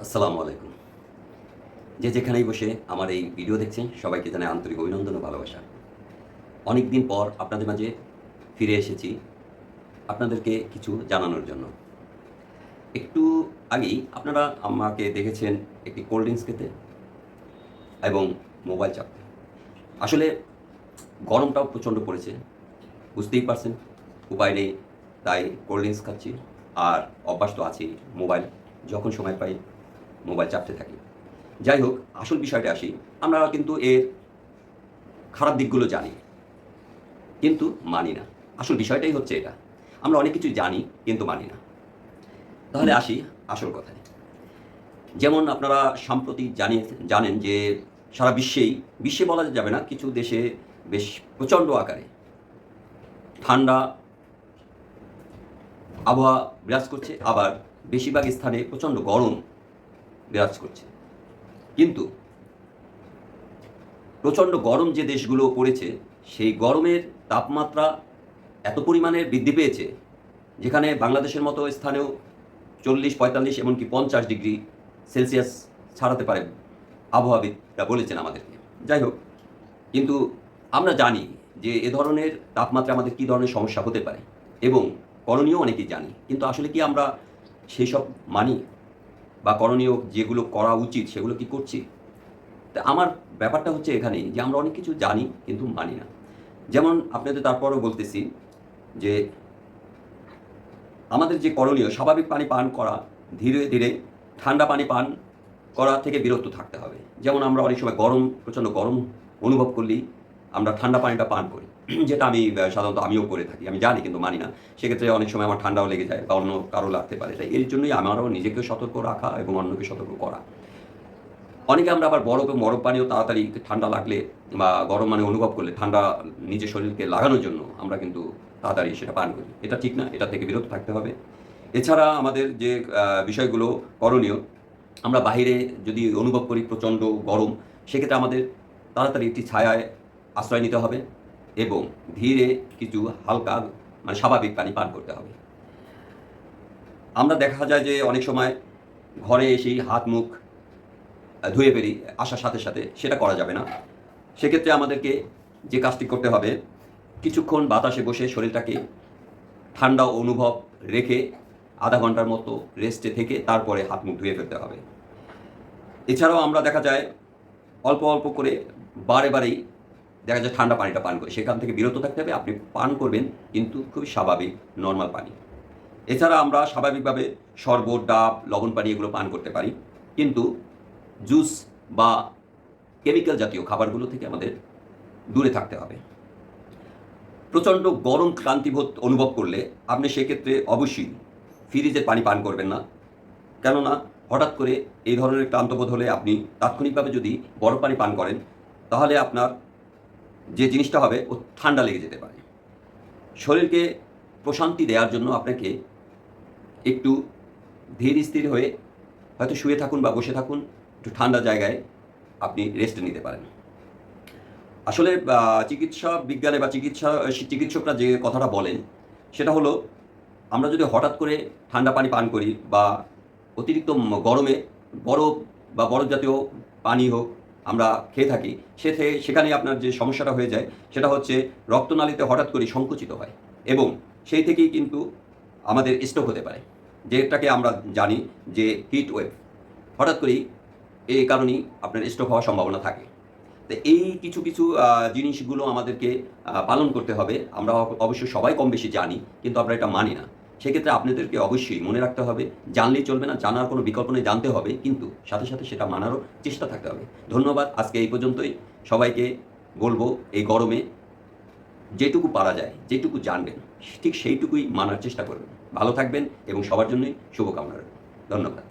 আসসালামু আলাইকুম। যে যেখানেই বসে আমার এই ভিডিও দেখছেন সবাইকে জানাই আন্তরিক অভিনন্দন ও ভালোবাসা। অনেক দিন পর আপনাদের মাঝে ফিরে এসেছি আপনাদেরকে কিছু জানানোর জন্য। একটু আগেই আপনারা আমাকে দেখেছেন একটি কোল্ড ড্রিংকস খেতে এবং মোবাইল চাপতে। আসলে গরমটাও প্রচণ্ড পড়েছে। বুঝতেই পারছেন, উপায় নেই, তাই কোল্ড ড্রিংকস খাচ্ছি। আর অভ্যাস তো আছেই, মোবাইল যখন সময় পাই মোবাইল চাপতে থাকি। যাই হোক, আসল বিষয়টা আসি। আমরা কিন্তু এর খারাপ দিকগুলো জানি, কিন্তু মানি না। আসল বিষয়টাই হচ্ছে এটা। আমরা অনেক কিছুই জানি কিন্তু মানি না। তাহলে আসি আসল কথায়। যেমন আপনারা সাম্প্রতি জানেন যে সারা বিশ্বে বলা যাবে না, কিছু দেশে বেশ প্রচণ্ড আকারে ঠান্ডা আবহাওয়া বিরাজ করছে, আবার বেশিরভাগ স্থানে প্রচণ্ড গরম বিরাজ করছে। কিন্তু প্রচণ্ড গরম যে দেশগুলো পড়েছে, সেই গরমের তাপমাত্রা এত পরিমাণে বৃদ্ধি পেয়েছে, যেখানে বাংলাদেশের মতো স্থানেও 40-45 এমনকি 50 ডিগ্রি সেলসিয়াস ছাড়াতে পারে আবহাওয়াবিদরা বলেছেন আমাদেরকে। যাই হোক, কিন্তু আমরা জানি যে এ ধরনের তাপমাত্রা আমাদের কী ধরনের সমস্যা হতে পারে এবং করণীয় অনেকেই জানি। কিন্তু আসলে কি আমরা সেই সব মানি বা করণীয় যেগুলো করা উচিত সেগুলো কি করছি? তা আমার ব্যাপারটা হচ্ছে এখানেই যে আমরা অনেক কিছু জানি কিন্তু মানি না। যেমন আপনাদের তারপরও বলতেছি যে আমাদের যে করণীয় স্বাভাবিক পানি পান করা, ধীরে ধীরে ঠান্ডা পানি পান করা থেকে বিরত থাকতে হবে। যেমন আমরা অনেক সময় প্রচণ্ড গরম অনুভব করলেই আমরা ঠান্ডা পানিটা পান করি। যেটা আমি সাধারণত আমিও করে থাকি। আমি জানি কিন্তু মানি না। সেক্ষেত্রে অনেক সময় আমার ঠান্ডাও লেগে যায় বা অন্য কারো লাগতে পারে। তাই এর জন্যই আমারও নিজেকে সতর্ক রাখা এবং অন্যকে সতর্ক করা। অনেকে আমরা আবার বরফ পানিও তাড়াতাড়ি ঠান্ডা লাগলে বা গরম মানে অনুভব করলে ঠান্ডা নিজের শরীরকে লাগানোর জন্য আমরা কিন্তু তাড়াতাড়ি সেটা পান করি। এটা ঠিক না, এটা থেকে বিরত থাকতে হবে। এছাড়া আমাদের যে বিষয়গুলো করণীয়, আমরা বাহিরে যদি অনুভব করি প্রচণ্ড গরম, সেক্ষেত্রে আমাদের তাড়াতাড়ি একটি ছায়ায় আশ্রয় নিতে হবে এবং ধীরে কিছু হালকা মানে স্বাভাবিক পানি পান করতে হবে। আমরা দেখা যায় যে অনেক সময় ঘরে এসেই হাত মুখ ধুয়ে ফেলি আসার সাথে সাথে, সেটা করা যাবে না। সেক্ষেত্রে আমাদেরকে যে কাজটি করতে হবে, কিছুক্ষণ বাতাসে বসে শরীরটাকে ঠান্ডা অনুভব রেখে আধা ঘন্টার মতো রেস্টে থেকে তারপরে হাত মুখ ধুয়ে ফেলতে হবে। এছাড়াও আমরা দেখা যায় অল্প অল্প করে বারেই দেখা যায় ঠান্ডা পানিটা পান করি, সেখান থেকে বিরত থাকতে হবে। আপনি পান করবেন কিন্তু খুবই স্বাভাবিক নরমাল পানি। এছাড়া আমরা স্বাভাবিকভাবে শরবত, ডাব, লবণ পানি এগুলো পান করতে পারি, কিন্তু জুস বা কেমিক্যাল জাতীয় খাবারগুলো থেকে আমাদের দূরে থাকতে হবে। প্রচণ্ড গরম ক্লান্তিবোধ অনুভব করলে আপনি সেক্ষেত্রে অবশ্যই ফ্রিজের পানি পান করবেন না। কেননা হঠাৎ করে এই ধরনের ক্লান্তবোধ হলে আপনি তাৎক্ষণিকভাবে যদি বরফ পানি পান করেন, তাহলে আপনার যে জিনিসটা হবে ও ঠান্ডা লেগে যেতে পারে। শরীরকে প্রশান্তি দেওয়ার জন্য আপনাকে একটু ধীর স্থির হয়ে হয়তো শুয়ে থাকুন বা বসে থাকুন, একটু ঠান্ডা জায়গায় আপনি রেস্ট নিতে পারেন। আসলে চিকিৎসা বিজ্ঞানে বা চিকিৎসকরা যে কথাটা বলেন, সেটা হলো আমরা যদি হঠাৎ করে ঠান্ডা পানি পান করি বা অতিরিক্ত গরমে বরফ বা বরফ জাতীয় পানি হোক আমরা খেয়ে থাকি, সেখানে আপনার যে সমস্যাটা হয়ে যায় সেটা হচ্ছে রক্তনালীতে হঠাৎ করে সংকুচিত হয় এবং সেই থেকেই কিন্তু আমাদের স্ট্রোক হতে পারে, যেটাকে আমরা জানি যে হিট ওয়েভ। হঠাৎ করেই এই কারণেই আপনার স্ট্রোক হওয়ার সম্ভাবনা থাকে। তো এই কিছু জিনিসগুলো আমাদেরকে পালন করতে হবে। আমরা অবশ্যই সবাই কম বেশি জানি, কিন্তু আমরা এটা মানি না। সেক্ষেত্রে আপনাদেরকে অবশ্যই মনে রাখতে হবে, জানলেই চলবে না, জানার কোনো বিকল্প নেই, জানতে হবে, কিন্তু সাথে সাথে সেটা মানারও চেষ্টা থাকতে হবে। ধন্যবাদ। আজকে এই পর্যন্তই। সবাইকে বলবো এই গরমে যেটুকু পারা যায়, যেটুকু জানবেন ঠিক সেইটুকুই মানার চেষ্টা করবেন। ভালো থাকবেন এবং সবার জন্যই শুভকামনা রইল। ধন্যবাদ।